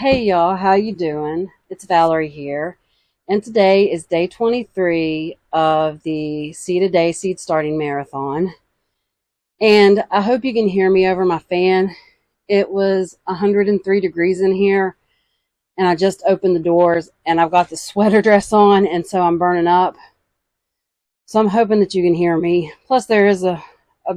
Hey y'all, how you doing? It's Valerie here, and today is day 23 of the Seed a Day Seed Starting Marathon. And I hope you can hear me over my fan. It was 103 degrees in here, and I just opened the doors, and I've got the sweater dress on, and so I'm burning up. So I'm hoping that you can hear me. Plus, there is a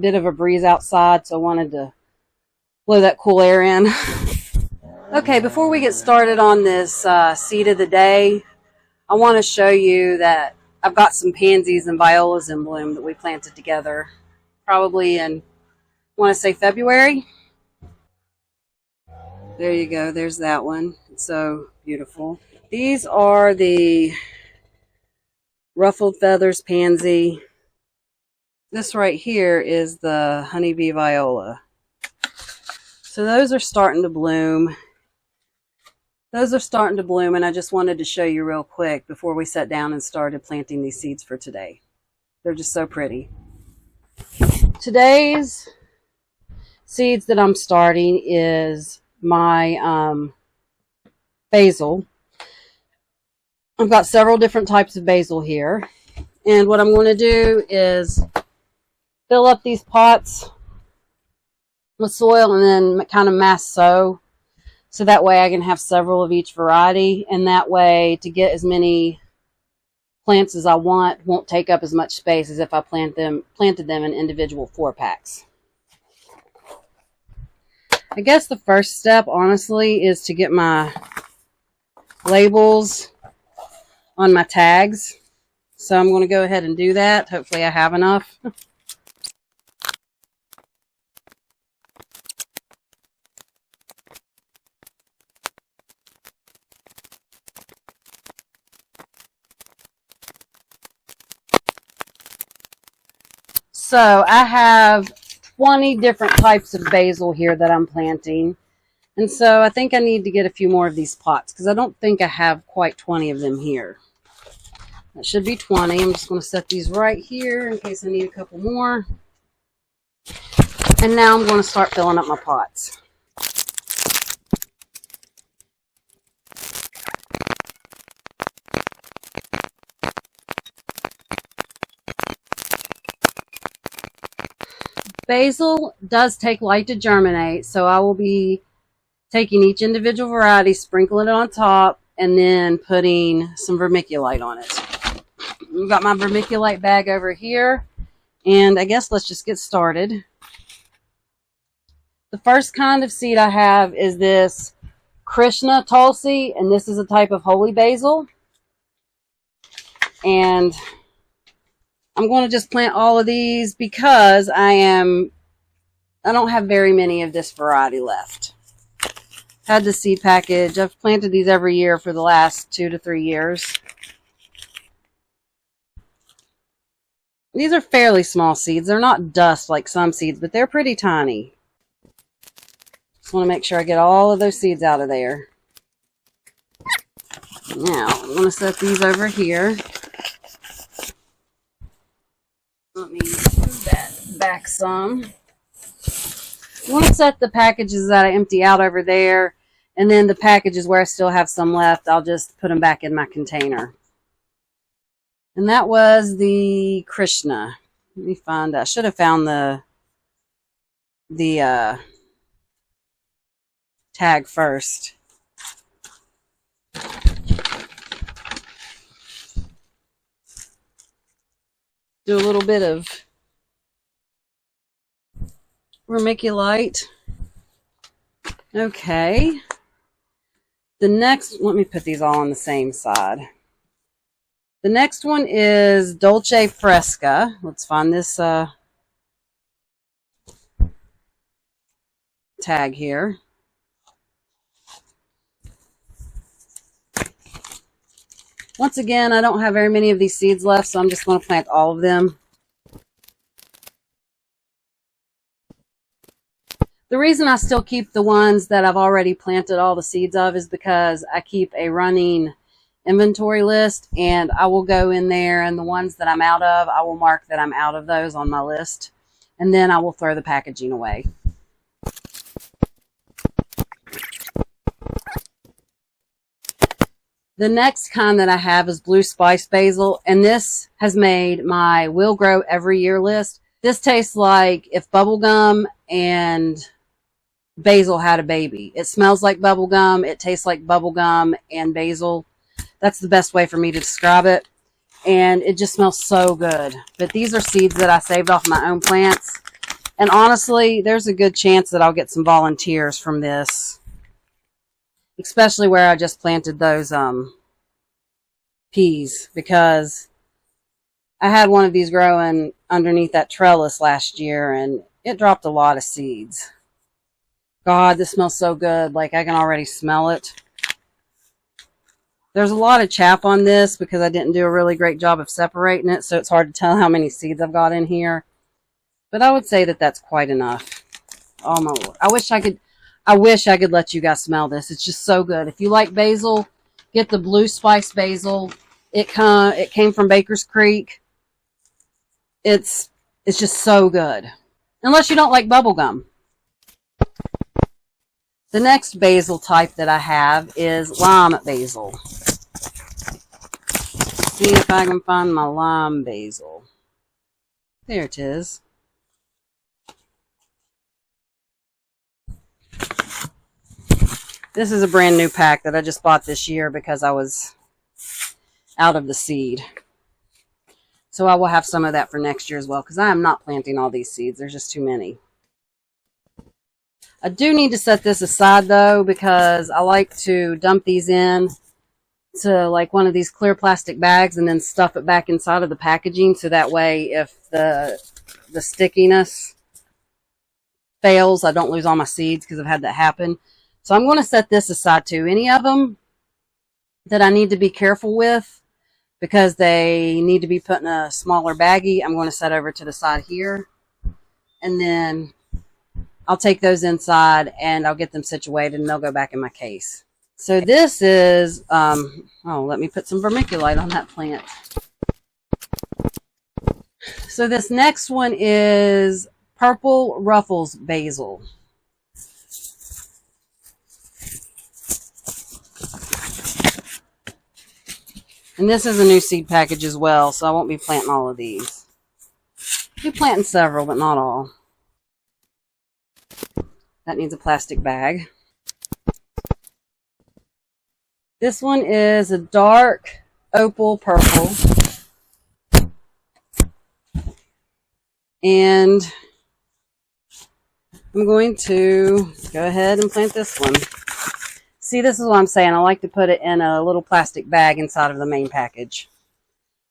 bit of a breeze outside, so I wanted to blow that cool air in. Okay, before we get started on this seed of the day, I want to show you that I've got some pansies and violas in bloom that we planted together probably in, I want to say February. There you go, there's that one. It's so beautiful. These are the ruffled feathers pansy. This right here is the honeybee viola. So those are starting to bloom. And I just wanted to show you real quick before we sat down and started planting these seeds for today. They're just so pretty. Today's seeds that I'm starting is my basil. I've got several different types of basil here. And what I'm going to do is fill up these pots with soil and then kind of mass sow. So that way I can have several of each variety, and that way to get as many plants as I want won't take up as much space as if I planted them in individual 4-packs. I guess the first step, honestly, is to get my labels on my tags. So I'm going to go ahead and do that. Hopefully I have enough. So I have 20 different types of basil here that I'm planting. And so I think I need to get a few more of these pots because I don't think I have quite 20 of them here. That should be 20. I'm just going to set these right here in case I need a couple more. And now I'm going to start filling up my pots. Basil does take light to germinate, so I will be taking each individual variety, sprinkling it on top, and then putting some vermiculite on it. I've got my vermiculite bag over here, and I guess let's just get started. The first kind of seed I have is this Krishna Tulsi, and this is a type of holy basil. And I'm going to just plant all of these because I don't have very many of this variety left. Had the seed package. I've planted these every year for the last 2 to 3 years. These are fairly small seeds. They're not dust like some seeds, but they're pretty tiny. Just want to make sure I get all of those seeds out of there. Now, I'm going to set these over here. Let me move that back some. I want to set the packages that I empty out over there, and then the packages where I still have some left, I'll just put them back in my container. And that was the Krishna. Let me find, I should have found the tag first. Do a little bit of vermiculite. Okay. The next, let me put these all on the same side. The next one is Dolce Fresca. Let's find this tag here. Once again, I don't have very many of these seeds left, so I'm just going to plant all of them. The reason I still keep the ones that I've already planted all the seeds of is because I keep a running inventory list, and I will go in there, and the ones that I'm out of, I will mark that I'm out of those on my list, and then I will throw the packaging away. The next kind that I have is blue spice basil, and this has made my will grow every year list. This tastes like if bubblegum and basil had a baby. It smells like bubblegum, it tastes like bubblegum and basil. That's the best way for me to describe it. And it just smells so good. But these are seeds that I saved off my own plants. And honestly, there's a good chance that I'll get some volunteers from this. Especially where I just planted those peas. Because I had one of these growing underneath that trellis last year. And it dropped a lot of seeds. God, this smells so good. Like, I can already smell it. There's a lot of chaff on this because I didn't do a really great job of separating it. So it's hard to tell how many seeds I've got in here. But I would say that that's quite enough. Oh my Lord. I wish I could let you guys smell this. It's just so good. If you like basil, get the blue spice basil. It came from Baker's Creek. It's just so good. Unless you don't like bubblegum. The next basil type that I have is lime basil. See if I can find my lime basil. There it is. This is a brand new pack that I just bought this year because I was out of the seed. So I will have some of that for next year as well because I am not planting all these seeds. There's just too many. I do need to set this aside though because I like to dump these in to like one of these clear plastic bags and then stuff it back inside of the packaging so that way if the stickiness fails, I don't lose all my seeds because I've had that happen. So I'm going to set this aside too. Any of them that I need to be careful with because they need to be put in a smaller baggie, I'm going to set over to the side here. And then I'll take those inside and I'll get them situated and they'll go back in my case. So this is, let me put some vermiculite on that plant. So this next one is purple ruffles basil. And this is a new seed package as well, so I won't be planting all of these. I'll be planting several, but not all. That needs a plastic bag. This one is a dark opal purple. And I'm going to go ahead and plant this one. See, this is what I'm saying. I like to put it in a little plastic bag inside of the main package.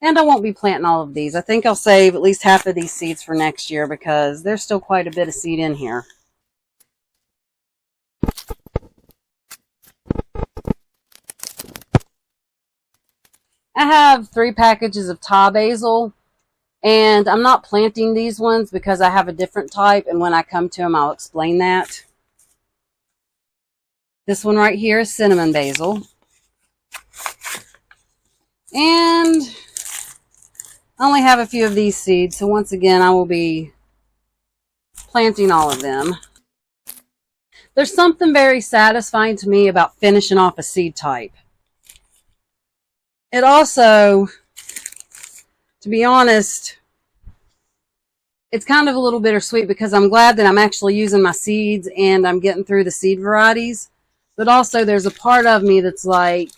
And I won't be planting all of these. I think I'll save at least half of these seeds for next year because there's still quite a bit of seed in here. I have 3 packages of Thai basil, and I'm not planting these ones because I have a different type, and when I come to them, I'll explain that. This one right here is cinnamon basil. And I only have a few of these seeds, so once again, I will be planting all of them. There's something very satisfying to me about finishing off a seed type. It also, to be honest, it's kind of a little bittersweet because I'm glad that I'm actually using my seeds and I'm getting through the seed varieties. But also there's a part of me that's like,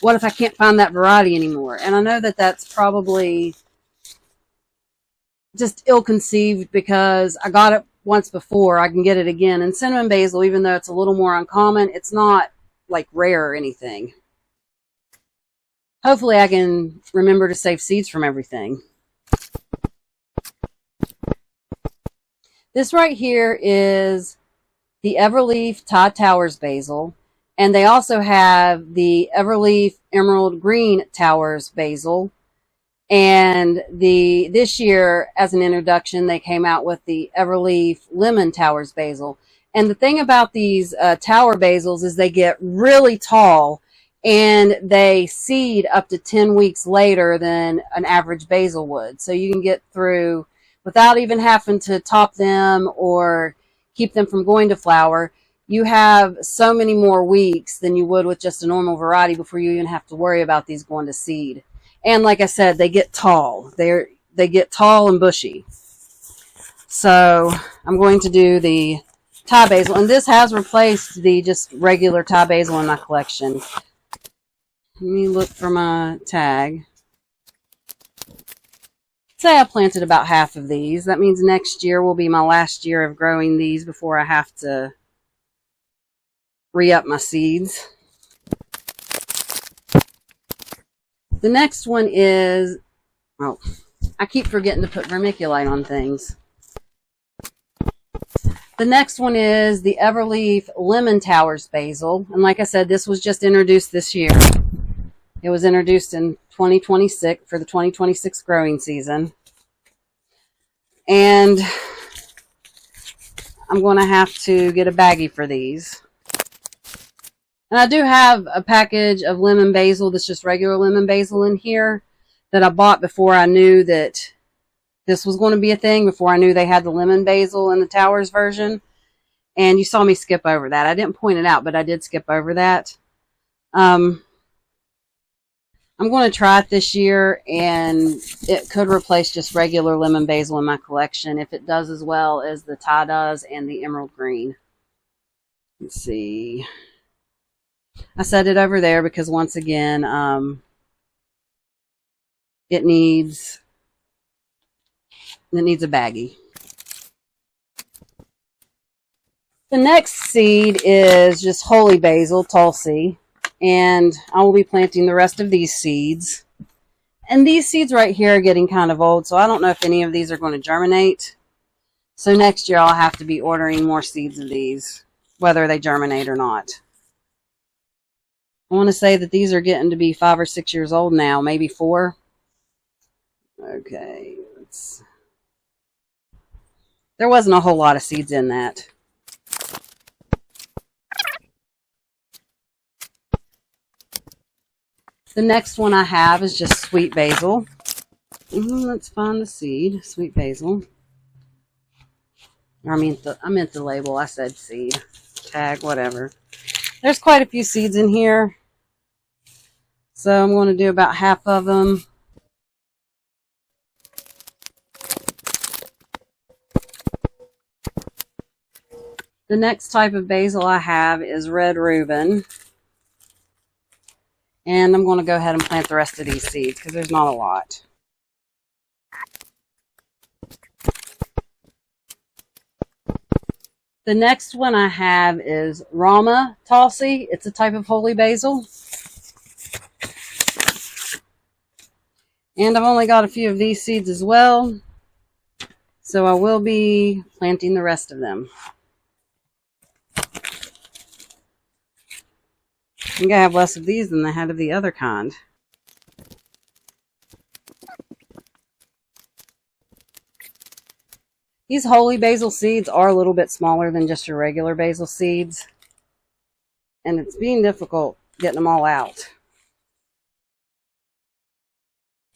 what if I can't find that variety anymore? And I know that that's probably just ill-conceived because I got it once before. I can get it again. And cinnamon basil, even though it's a little more uncommon, it's not like rare or anything. Hopefully I can remember to save seeds from everything. This right here is the Everleaf Thai Towers basil. And they also have the Everleaf Emerald Green Towers basil. And this year, as an introduction, they came out with the Everleaf Lemon Towers basil. And the thing about these tower basils is they get really tall. And they seed up to 10 weeks later than an average basil would. So you can get through without even having to top them or keep them from going to flower. you have so many more weeks than you would with just a normal variety before you even have to worry about these going to seed. And like I said, they get tall. They get tall and bushy. So I'm going to do the Thai basil, and this has replaced the just regular Thai basil in my collection. Let me look for my tag. Say I planted about half of these. That means next year will be my last year of growing these before I have to re-up my seeds. The next one is, oh, I keep forgetting to put vermiculite on things. The next one is the Everleaf Lemon Towers Basil. And like I said, this was just introduced this year. It was introduced in 2026 for the 2026 growing season. And I'm going to have to get a baggie for these. And I do have a package of lemon basil that's just regular lemon basil in here that I bought before I knew that this was going to be a thing, before I knew they had the lemon basil in the Towers version. And you saw me skip over that. I didn't point it out, but I did skip over that. I'm going to try it this year, and it could replace just regular lemon basil in my collection if it does as well as the Thai does and the emerald green. Let's see. I set it over there because once again, it needs a baggie. The next seed is just holy basil, Tulsi, and I will be planting the rest of these seeds. And these seeds right here are getting kind of old, so I don't know if any of these are going to germinate. So next year I'll have to be ordering more seeds of these, whether they germinate or not. I want to say that these are getting to be 5 or 6 years old now, maybe 4. Okay, there wasn't a whole lot of seeds in that. The next one I have is just sweet basil. Let's find the seed, sweet basil. I meant the label. I said seed, tag, whatever. There's quite a few seeds in here. So I'm going to do about half of them. The next type of basil I have is red Reuben. And I'm going to go ahead and plant the rest of these seeds because there's not a lot. The next one I have is Rama Tulsi. It's a type of holy basil. And I've only got a few of these seeds as well. So I will be planting the rest of them. I think I have less of these than I had of the other kind. These holy basil seeds are a little bit smaller than just your regular basil seeds. And it's being difficult getting them all out.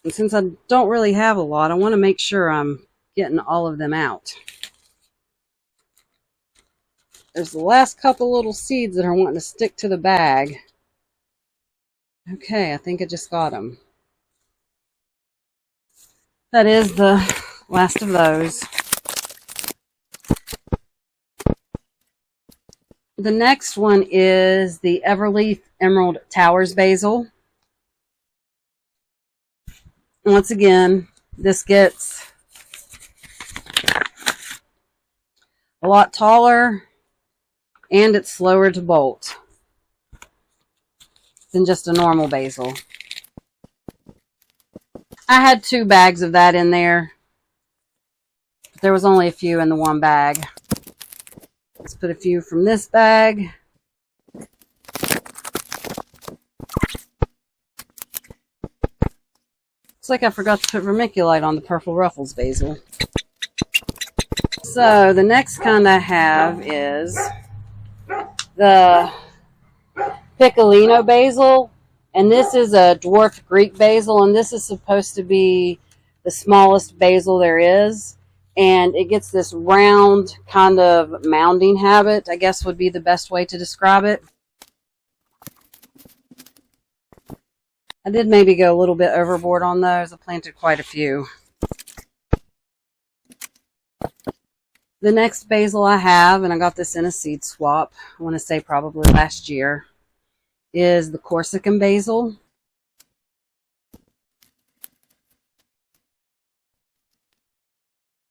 And since I don't really have a lot, I want to make sure I'm getting all of them out. There's the last couple little seeds that are wanting to stick to the bag. Okay, I think I just got them. That is the last of those. The next one is the Everleaf Emerald Towers Basil. Once again, this gets a lot taller and it's slower to bolt than just a normal basil. I had 2 bags of that in there. But there was only a few in the one bag. Let's put a few from this bag. Looks like I forgot to put vermiculite on the Purple Ruffles basil. So the next kind I have is the Piccolino basil. And this is a dwarf Greek basil. And this is supposed to be the smallest basil there is. and it gets this round kind of mounding habit, I guess would be the best way to describe it. I did maybe go a little bit overboard on those. I planted quite a few. The next basil I have, and I got this in a seed swap, I want to say probably last year, is the Corsican basil.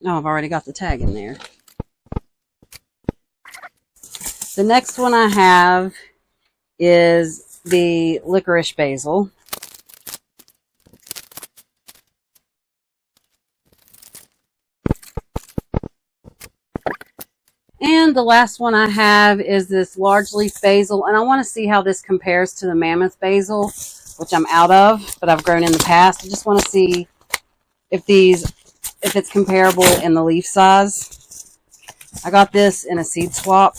Oh, I've already got the tag in there. The next one I have is the licorice basil. And the last one I have is this large leaf basil, and I want to see how this compares to the mammoth basil, which I'm out of, but I've grown in the past. I just want to see if it's comparable in the leaf size. I got this in a seed swap,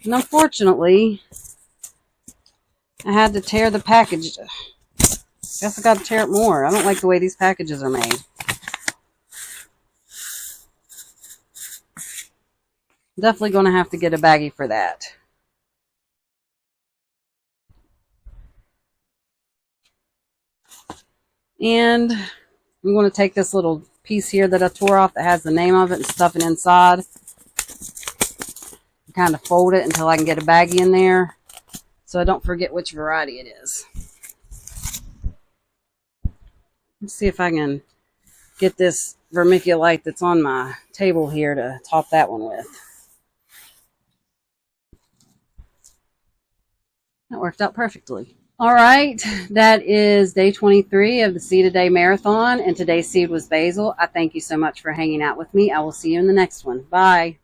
and unfortunately, I had to tear the package. Guess I got to tear it more. I don't like the way these packages are made. Definitely going to have to get a baggie for that. And I'm going to take this little piece here that I tore off that has the name of it and stuff it inside. Kind of fold it until I can get a baggie in there so I don't forget which variety it is. Let's see if I can get this vermiculite that's on my table here to top that one with. That worked out perfectly. All right, that is day 23 of the Seed a Day Marathon, and today's seed was basil. I thank you so much for hanging out with me. I will see you in the next one. Bye.